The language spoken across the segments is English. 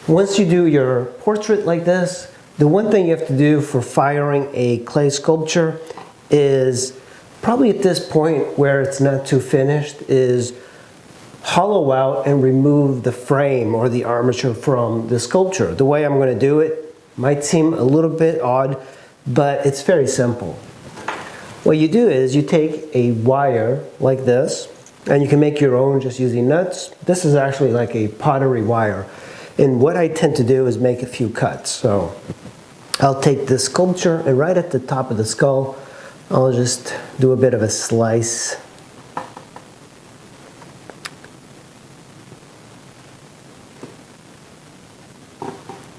Once you do your portrait like this, the one thing you have to do for firing a clay sculpture is, probably at this point where it's not too finished, is hollow out and remove the frame or the armature from the sculpture. The way I'm going to do it might seem a little bit odd, but it's very simple. What you do is you take a wire like this, and you can make your own just using nuts. This is actually like a pottery wire. And what I tend to do is make a few cuts. So I'll take this sculpture, and right at the top of the skull, I'll just do a bit of a slice.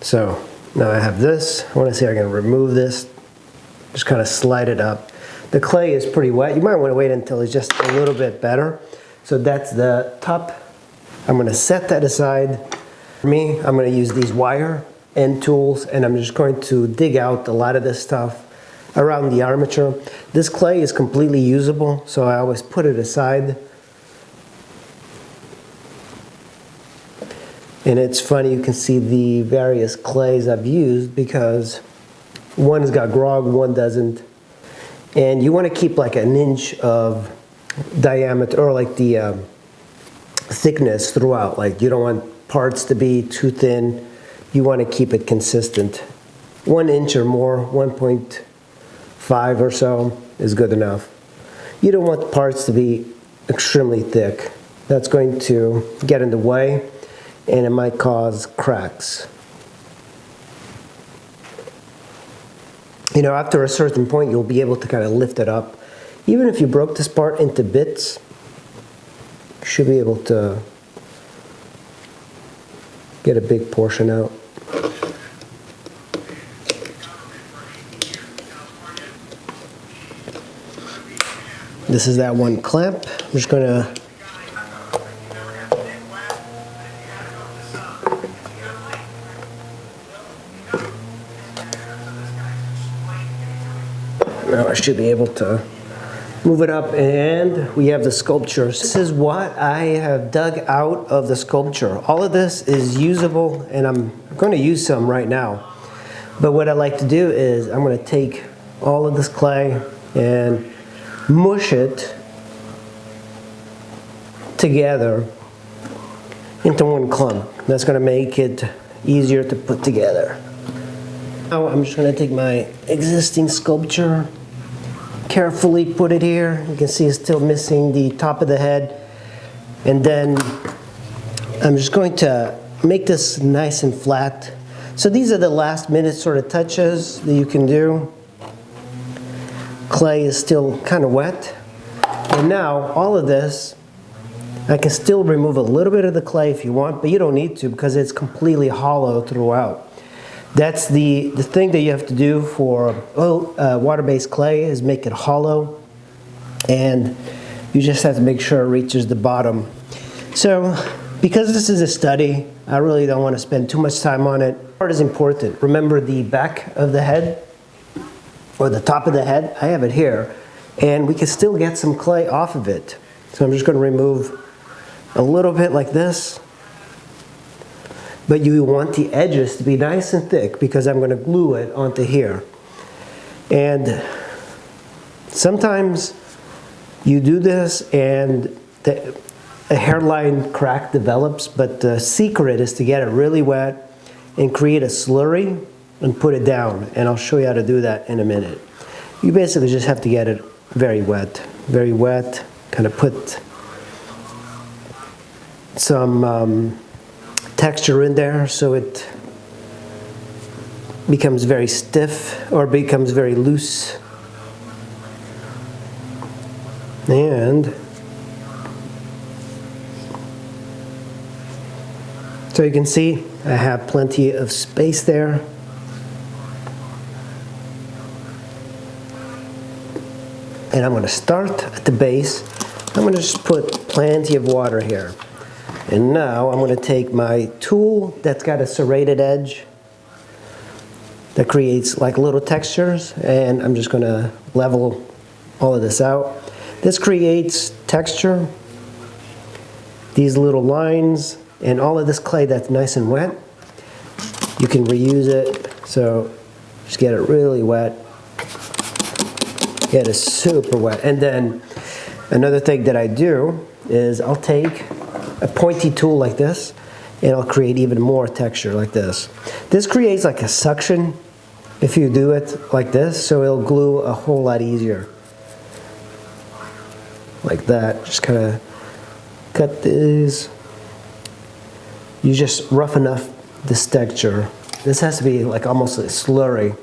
So now I have this. I want to see if I can remove this. Just kind of slide it up. The clay is pretty wet. You might want to wait until it's just a little bit better. So that's the top. I'm going to set that aside. For me, I'm going to use these wire end tools, and I'm just going to dig out a lot of this stuff around the armature. This clay is completely usable, so I always put it aside. And it's funny, you can see the various clays I've used because one's got grog, one doesn't. And you want to keep like an inch of diameter, or like the thickness throughout. Like you don't want parts to be too thin. You want to keep it consistent. 1 inch or more, 1.5 or so is good enough. You don't want the parts to be extremely thick. That's going to get in the way, and it might cause cracks. You know, after a certain point, you'll be able to kind of lift it up. Even if you broke this part into bits, you should be able to get a big portion out. This is that one clamp. I'm just going to now I should be able to move it up, and we have the sculpture. This is what I have dug out of the sculpture. All of this is usable, and I'm going to use some right now. But what I like to do is I'm going to take all of this clay and mush it together into one clump. That's going to make it easier to put together. Now I'm just going to take my existing sculpture, carefully put it here. You can see it's still missing the top of the head. And then I'm just going to make this nice and flat. So these are the last minute sort of touches that you can do. Clay is still kind of wet. And now all of this, I can still remove a little bit of the clay if you want, but you don't need to because it's completely hollow throughout. That's the thing that you have to do for water-based clay, is make it hollow, and you just have to make sure it reaches the bottom. So because this is a study, I really don't want to spend too much time on it. Part is important. Remember the back of the head, or the top of the head? I have it here, and we can still get some clay off of it. So I'm just going to remove a little bit like this. But you want the edges to be nice and thick because I'm going to glue it onto here. And sometimes you do this and a hairline crack develops, but the secret is to get it really wet and create a slurry and put it down. And I'll show you how to do that in a minute. You basically just have to get it very wet, kind of put some texture in there so it becomes very stiff or becomes very loose. And so you can see I have plenty of space there. And I'm going to start at the base. I'm going to just put plenty of water here. And now I'm going to take my tool that's got a serrated edge that creates like little textures, and I'm just going to level all of this out. This creates texture, these little lines, and all of this clay that's nice and wet. You can reuse it, so just get it really wet. Get it super wet. And then another thing that I do is I'll take a pointy tool like this and I'll create even more texture like this. This creates like a suction if you do it like this, so it'll glue a whole lot easier. Like that. Just kind of cut this. You just roughen up this texture. This has to be like almost a slurry.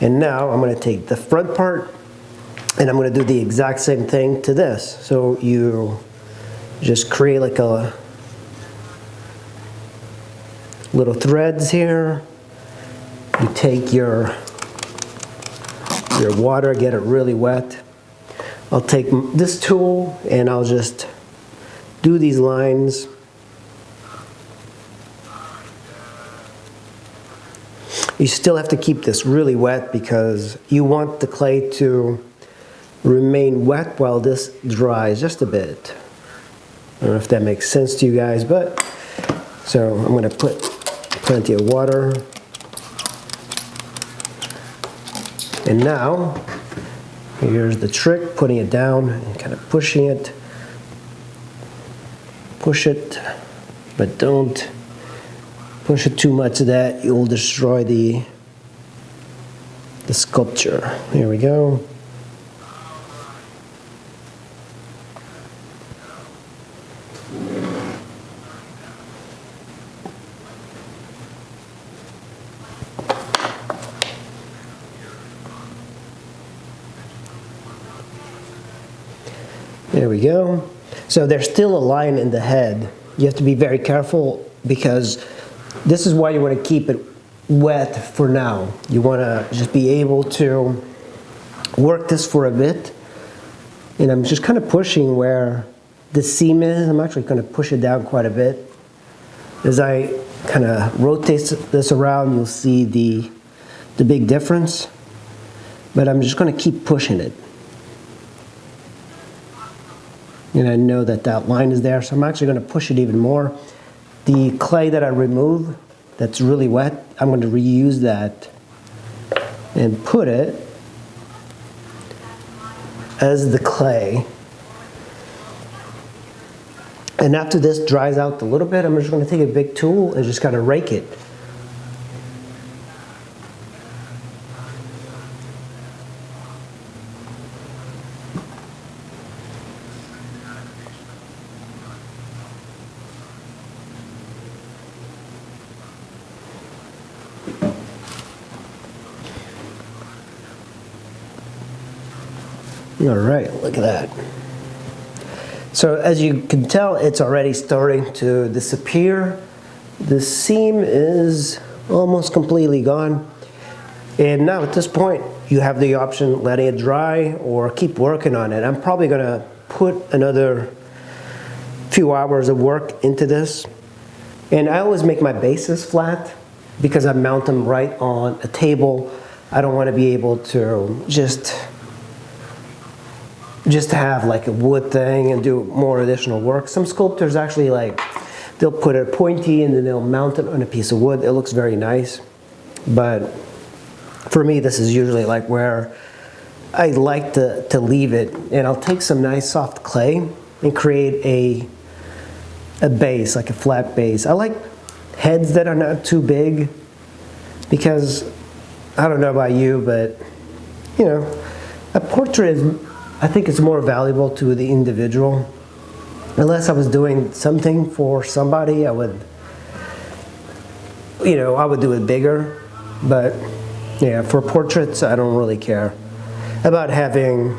And now I'm going to take the front part and I'm going to do the exact same thing to this. So you just create like a little threads here. You take your water, get it really wet. I'll take this tool and I'll just do these lines. You still have to keep this really wet because you want the clay to remain wet while this dries just a bit. I don't know if that makes sense to you guys, but so I'm going to put plenty of water. And now, here's the trick, putting it down and kind of pushing it. Push it, but don't push it too much that you'll destroy the sculpture. Here we go. There we go. So there's still a line in the head. You have to be very careful because this is why you want to keep it wet for now. You want to just be able to work this for a bit. And I'm just kind of pushing where the seam is. I'm actually going to push it down quite a bit. As I kind of rotate this around, you'll see the big difference. But I'm just going to keep pushing it. And I know that that line is there, so I'm actually going to push it even more. The clay that I remove, that's really wet, I'm going to reuse that and put it as the clay. And after this dries out a little bit, I'm just going to take a big tool and just kind of rake it. All right, look at that. So as you can tell, it's already starting to disappear. The seam is almost completely gone. And now at this point, you have the option letting it dry or keep working on it. I'm probably gonna put another few hours of work into this. And I always make my bases flat because I mount them right on a table. I don't want to be able to just have like a wood thing and do more additional work. Some sculptors actually they'll put it pointy and then they'll mount it on a piece of wood. It looks very nice. But for me, this is usually like where I like to leave it. And I'll take some nice soft clay and create a base, like a flat base. I like heads that are not too big because I don't know about you, but you know, a portrait is, I think it's more valuable to the individual. Unless I was doing something for somebody, I would do it bigger. But yeah, for portraits, I don't really care about having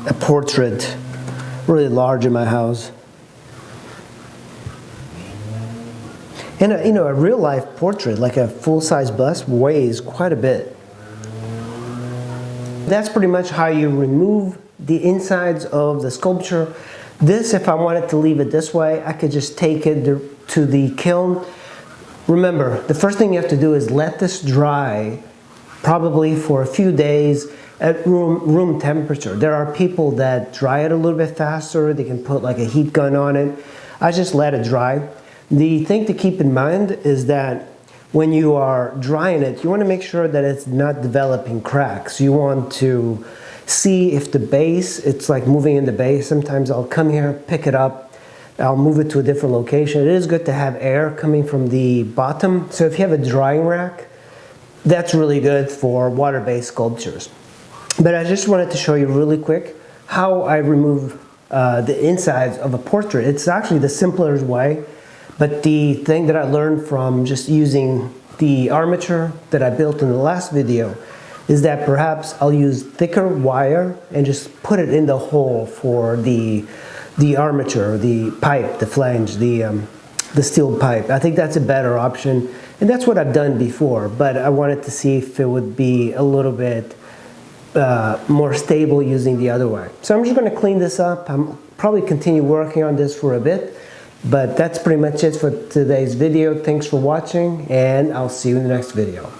a portrait really large in my house. And a real life portrait, like a full-size bust, weighs quite a bit. That's pretty much how you remove the insides of the sculpture. This, if I wanted to leave it this way, I could just take it to the kiln. Remember, the first thing you have to do is let this dry, probably for a few days at room temperature. There are people that dry it a little bit faster. They can put like a heat gun on it. I just let it dry. The thing to keep in mind is that when you are drying it, you want to make sure that it's not developing cracks. You want to see if the base, it's like moving in the base. Sometimes I'll come here, pick it up, I'll move it to a different location. It is good to have air coming from the bottom. So if you have a drying rack, that's really good for water-based sculptures. But I just wanted to show you really quick how I remove the insides of a portrait. It's actually the simplest way, but the thing that I learned from just using the armature that I built in the last video is that perhaps I'll use thicker wire and just put it in the hole for the armature, the pipe, the flange, the steel pipe. I think that's a better option, and that's what I've done before, but I wanted to see if it would be a little bit more stable using the other way. So I'm just going to clean this up. I'm probably continue working on this for a bit, but that's pretty much it for today's video. Thanks for watching, and I'll see you in the next video.